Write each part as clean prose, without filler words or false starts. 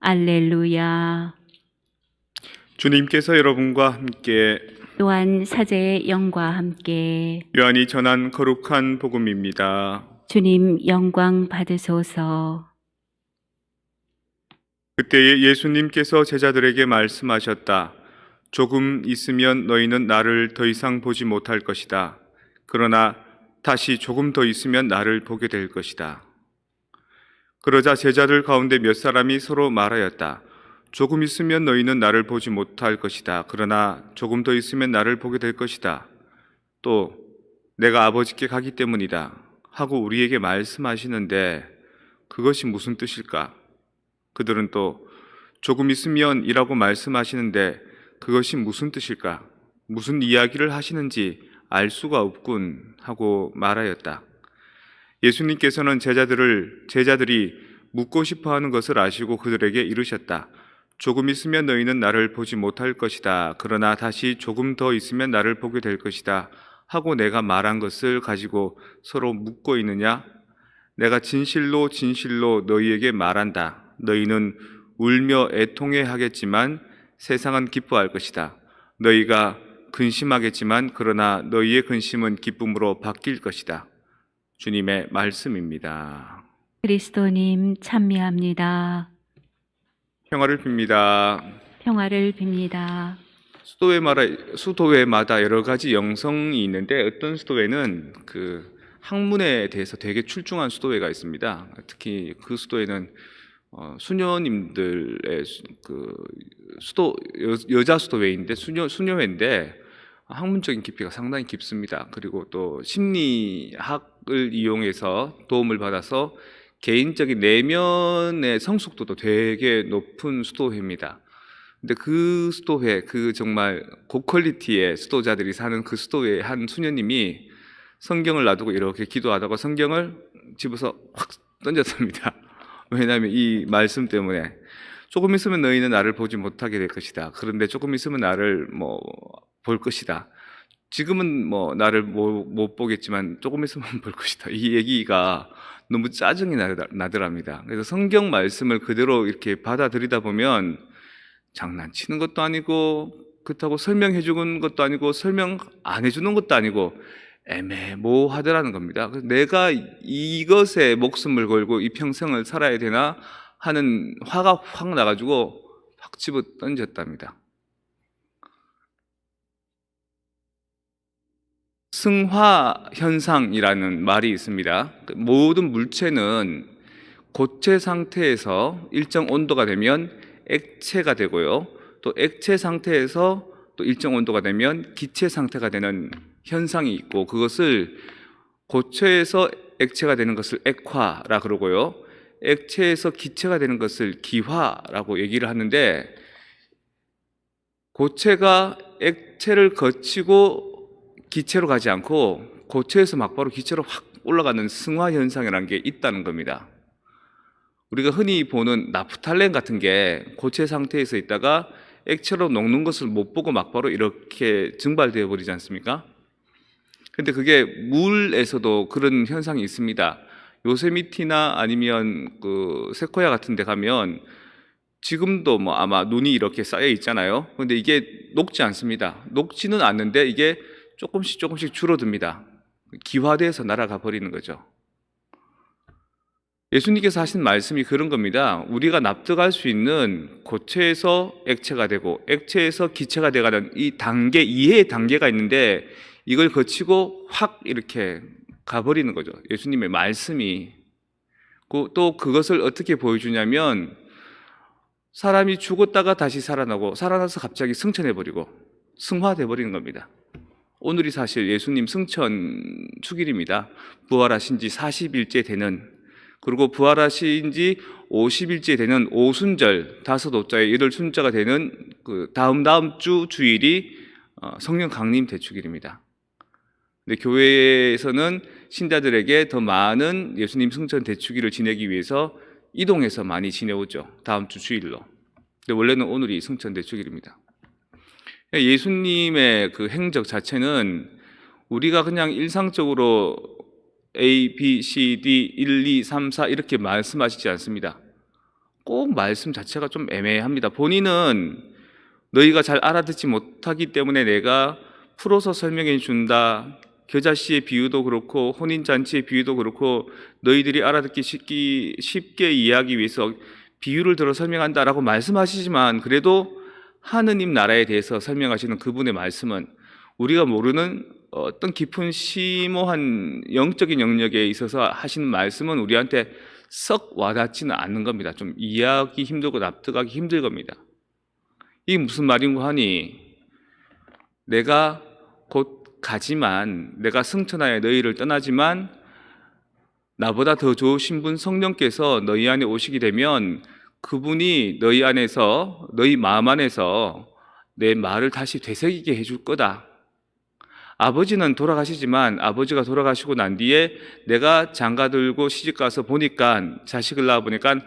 alleluia. 주님께서 여러분과 함께 또한 사제의 영과 함께 요한이 전한 거룩한 복음입니다. 주님 영광 받으소서. 그때에 예수님께서 제자들에게 말씀하셨다. 조금 있으면 너희는 나를 더 이상 보지 못할 것이다. 그러나 다시 조금 더 있으면 나를 보게 될 것이다. 그러자 제자들 가운데 몇 사람이 서로 말하였다. 조금 있으면 너희는 나를 보지 못할 것이다. 그러나 조금 더 있으면 나를 보게 될 것이다. 또 내가 아버지께 가기 때문이다 하고 우리에게 말씀하시는데 그것이 무슨 뜻일까? 그들은 또 조금 있으면 이라고 말씀하시는데 그것이 무슨 뜻일까? 무슨 이야기를 하시는지 알 수가 없군 하고 말하였다. 예수님께서는 제자들이 묻고 싶어 하는 것을 아시고 그들에게 이르셨다. 조금 있으면 너희는 나를 보지 못할 것이다. 그러나 다시 조금 더 있으면 나를 보게 될 것이다. 하고 내가 말한 것을 가지고 서로 묻고 있느냐? 내가 진실로 진실로 너희에게 말한다. 너희는 울며 애통해 하겠지만 세상은 기뻐할 것이다. 너희가 근심하겠지만 그러나 너희의 근심은 기쁨으로 바뀔 것이다. 주님의 말씀입니다. 그리스도님 찬미합니다. 평화를 빕니다. 평화를 빕니다. 수도회마다 여러 가지 영성이 있는데 어떤 수도회는 그 학문에 대해서 되게 출중한 수도회가 있습니다. 특히 그 수도회는 수녀님들의 그 여자 수도회인데 수녀회인데 학문적인 깊이가 상당히 깊습니다. 그리고 또 심리학을 이용해서 도움을 받아서 개인적인 내면의 성숙도도 되게 높은 수도회입니다. 근데 그 수도회, 그 정말 고퀄리티의 수도자들이 사는 그 수도회의 한 수녀님이 성경을 놔두고 이렇게 기도하다가 성경을 집어서 확 던졌습니다. 왜냐하면 이 말씀 때문에 조금 있으면 너희는 나를 보지 못하게 될 것이다. 그런데 조금 있으면 나를 볼 것이다. 지금은 나를 못 보겠지만 조금 있으면 볼 것이다. 이 얘기가 너무 짜증이 나더랍니다. 그래서 성경 말씀을 그대로 이렇게 받아들이다 보면 장난치는 것도 아니고 그렇다고 설명해 주는 것도 아니고 설명 안 해주는 것도 아니고 애매모호하더라는 겁니다. 그래서 내가 이것에 목숨을 걸고 이 평생을 살아야 되나 하는 화가 확 나가지고 확 집어 던졌답니다. 승화 현상이라는 말이 있습니다. 모든 물체는 고체 상태에서 일정 온도가 되면 액체가 되고요. 또 액체 상태에서 또 일정 온도가 되면 기체 상태가 되는 현상이 있고 그것을 고체에서 액체가 되는 것을 액화라 그러고요. 액체에서 기체가 되는 것을 기화라고 얘기를 하는데 고체가 액체를 거치고 기체로 가지 않고 고체에서 막바로 기체로 확 올라가는 승화 현상이라는 게 있다는 겁니다. 우리가 흔히 보는 나프탈렌 같은 게 고체 상태에서 있다가 액체로 녹는 것을 못 보고 막바로 이렇게 증발되어 버리지 않습니까? 근데 그게 물에서도 그런 현상이 있습니다. 요세미티나 아니면 그 세코야 같은 데 가면 지금도 아마 눈이 이렇게 쌓여 있잖아요. 근데 이게 녹지 않습니다. 녹지는 않는데 이게 조금씩 줄어듭니다. 기화돼서 날아가 버리는 거죠. 예수님께서 하신 말씀이 그런 겁니다. 우리가 납득할 수 있는 고체에서 액체가 되고 액체에서 기체가 되가는 이 단계, 이해의 단계가 있는데 이걸 거치고 확 이렇게 가버리는 거죠. 예수님의 말씀이. 또 그것을 어떻게 보여주냐면 사람이 죽었다가 다시 살아나고 살아나서 갑자기 승천해버리고 승화돼버리는 겁니다. 오늘이 사실 예수님 승천 축일입니다. 부활하신 지 40일째 되는, 그리고 부활하신 지 50일째 되는 오순절, 5오자에 8순자가 되는 그 다음 주 주일이 성령 강림 대축일입니다. 근데 교회에서는 신자들에게 더 많은 예수님 승천 대축일을 지내기 위해서 이동해서 많이 지내오죠. 다음 주 주일로. 근데 원래는 오늘이 승천 대축일입니다. 예수님의 그 행적 자체는 우리가 그냥 일상적으로 A, B, C, D, 1, 2, 3, 4 이렇게 말씀하시지 않습니다. 꼭 말씀 자체가 좀 애매합니다. 본인은 너희가 잘 알아듣지 못하기 때문에 내가 풀어서 설명해 준다. 겨자씨의 비유도 그렇고 혼인잔치의 비유도 그렇고 너희들이 알아듣기 쉽게 이해하기 위해서 비유를 들어 설명한다라고 말씀하시지만, 그래도 하느님 나라에 대해서 설명하시는 그분의 말씀은 우리가 모르는 어떤 깊은 심오한 영적인 영역에 있어서 하시는 말씀은 우리한테 썩 와닿지는 않는 겁니다. 좀 이해하기 힘들고 납득하기 힘들 겁니다. 이게 무슨 말인고 하니, 내가 곧 가지만, 내가 승천하여 너희를 떠나지만 나보다 더 좋으신 분 성령께서 너희 안에 오시게 되면 그분이 너희 안에서, 너희 마음 안에서 내 말을 다시 되새기게 해줄 거다. 아버지는 돌아가시지만 아버지가 돌아가시고 난 뒤에 내가 장가들고 시집가서 보니까, 자식을 낳아 보니까,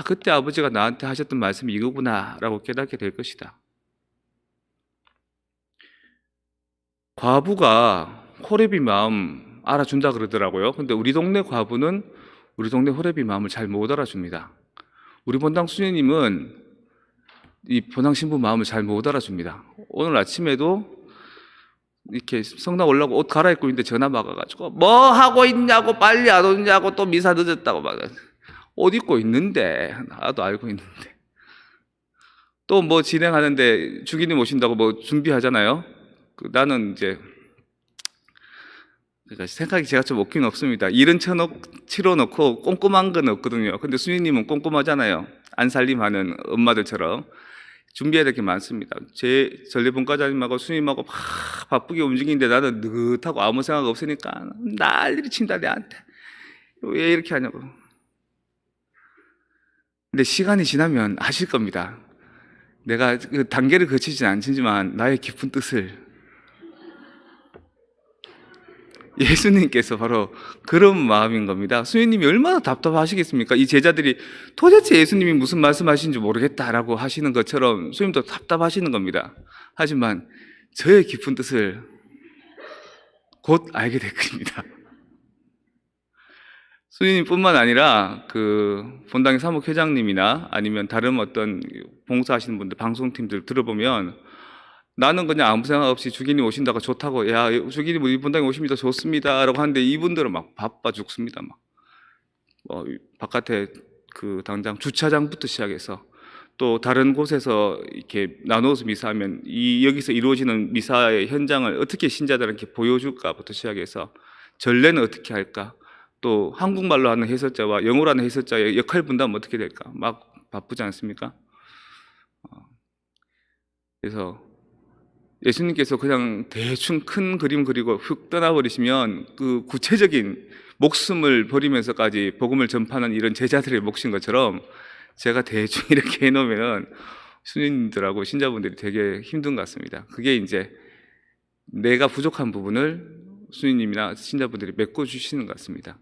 그때 아버지가 나한테 하셨던 말씀이 이거구나 라고 깨닫게 될 것이다. 과부가 호렙이 마음 알아준다 그러더라고요. 근데 우리 동네 과부는 우리 동네 호렙이 마음을 잘 못 알아줍니다. 우리 본당 수녀님은 이 본당 신부 마음을 잘 못 알아줍니다. 오늘 아침에도 이렇게 성당 올라오고 옷 갈아입고 있는데 전화 막아가지고 뭐 하고 있냐고, 빨리 안 오냐고, 또 미사 늦었다고 막. 옷 입고 있는데, 나도 알고 있는데. 또 뭐 진행하는데 주기님 오신다고 뭐 준비하잖아요. 나는 이제 그러니까 생각이 제가 좀 없긴 없습니다. 일은 치러놓고 꼼꼼한 건 없거든요. 근데 수님은 꼼꼼하잖아요. 안 살림하는 엄마들처럼. 준비해야 될 게 많습니다. 제 전례본과장님하고 수님하고 막 바쁘게 움직이는데 나는 느긋하고 아무 생각 없으니까 난리를 친다, 내한테. 왜 이렇게 하냐고. 근데 시간이 지나면 아실 겁니다. 내가 그 단계를 거치진 않지만 나의 깊은 뜻을, 예수님께서 바로 그런 마음인 겁니다. 수녀님이 얼마나 답답하시겠습니까? 이 제자들이 도대체 예수님이 무슨 말씀하시는지 모르겠다라고 하시는 것처럼 수녀님도 답답하시는 겁니다. 하지만 저의 깊은 뜻을 곧 알게 될 겁니다. 수녀님뿐만 아니라 그 본당의 사목회장님이나 아니면 다른 어떤 봉사하시는 분들, 방송팀들 들어보면 나는 그냥 아무 생각 없이 주기님 오신다고 좋다고, 야, 주기님 우리 본당에 오십니다, 좋습니다 라고 하는데 이분들은 막 바빠 죽습니다. 막 바깥에 그 당장 주차장부터 시작해서 또 다른 곳에서 이렇게 나눠서 미사하면 여기서 이루어지는 미사의 현장을 어떻게 신자들한테 보여줄까부터 시작해서 전례는 어떻게 할까, 또 한국말로 하는 해설자와 영어로 하는 해설자의 역할 분담은 어떻게 될까, 막 바쁘지 않습니까? 그래서 예수님께서 그냥 대충 큰 그림 그리고 휙 떠나버리시면 그 구체적인 목숨을 버리면서까지 복음을 전파하는 이런 제자들의 몫인 것처럼 제가 대충 이렇게 해놓으면 수님들하고 신자분들이 되게 힘든 것 같습니다. 그게 이제 내가 부족한 부분을 수님이나 신자분들이 메꿔주시는 것 같습니다.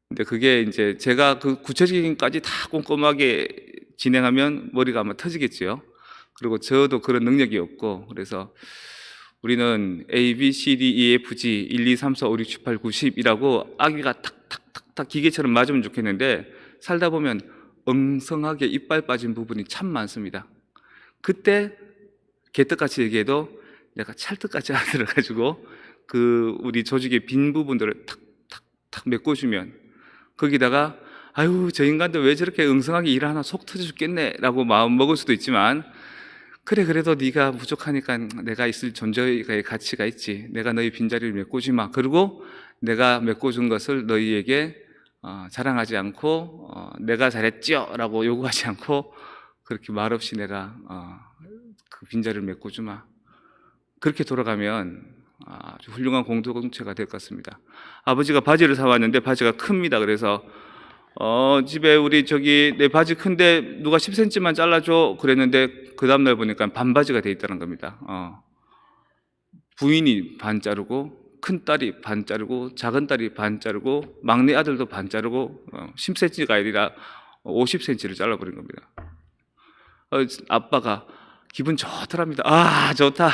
근데 그게 이제 제가 그 구체적인까지 다 꼼꼼하게 진행하면 머리가 아마 터지겠지요. 그리고 저도 그런 능력이 없고, 그래서 우리는 A, B, C, D, E, F, G 1, 2, 3, 4, 5, 6, 7, 8, 9, 10이라고 아기가 탁탁탁탁 기계처럼 맞으면 좋겠는데 살다 보면 엉성하게 이빨 빠진 부분이 참 많습니다. 그때 개떡같이 얘기해도 내가 찰떡같이 알아들어가지고 그 우리 조직의 빈 부분들을 탁탁탁 메꿔주면, 거기다가 아유 저 인간들 왜 저렇게 엉성하게 일하나, 속 터져 죽겠네 라고 마음 먹을 수도 있지만, 그래 그래도 네가 부족하니까 내가 있을 존재의 가치가 있지, 내가 너희 빈자리를 메꾸지 마. 그리고 내가 메꿔준 것을 너희에게 자랑하지 않고 내가 잘했죠 라고 요구하지 않고 그렇게 말없이 내가 그 빈자리를 메꿔주마. 그렇게 돌아가면 아주 훌륭한 공동체가 될 것 같습니다. 아버지가 바지를 사왔는데 바지가 큽니다. 그래서 집에 우리 내 바지 큰데 누가 10cm만 잘라줘 그랬는데 그 다음날 보니까 반바지가 돼 있다는 겁니다. 부인이 반 자르고, 큰 딸이 반 자르고, 작은 딸이 반 자르고, 막내 아들도 반 자르고 10cm가 아니라 50cm를 잘라버린 겁니다. 아빠가 기분 좋더랍니다. 아 좋다,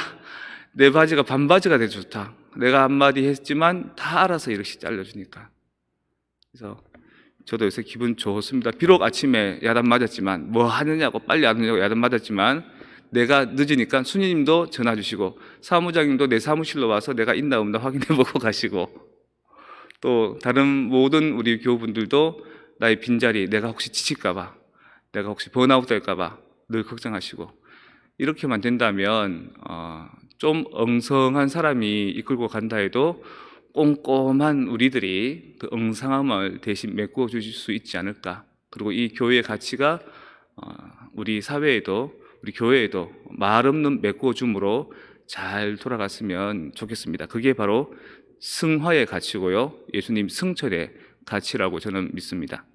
내 바지가 반바지가 돼 좋다. 내가 한마디 했지만 다 알아서 이렇게 잘라주니까. 그래서 저도 요새 기분 좋습니다. 비록 아침에 야단 맞았지만, 뭐 하느냐고 빨리 안 하느냐고 야단 맞았지만, 내가 늦으니까 수녀님도 전화 주시고, 사무장님도 내 사무실로 와서 내가 있나 없나 확인해보고 가시고, 또 다른 모든 우리 교우분들도 나의 빈자리, 내가 혹시 지칠까봐, 내가 혹시 번아웃 될까봐 늘 걱정하시고, 이렇게만 된다면 좀 엉성한 사람이 이끌고 간다 해도 꼼꼼한 우리들이 그 엉성함을 대신 메꾸어 주실 수 있지 않을까. 그리고 이 교회의 가치가 우리 사회에도 우리 교회에도 말 없는 메꾸어 줌으로 잘 돌아갔으면 좋겠습니다. 그게 바로 승화의 가치고요, 예수님 승천의 가치라고 저는 믿습니다.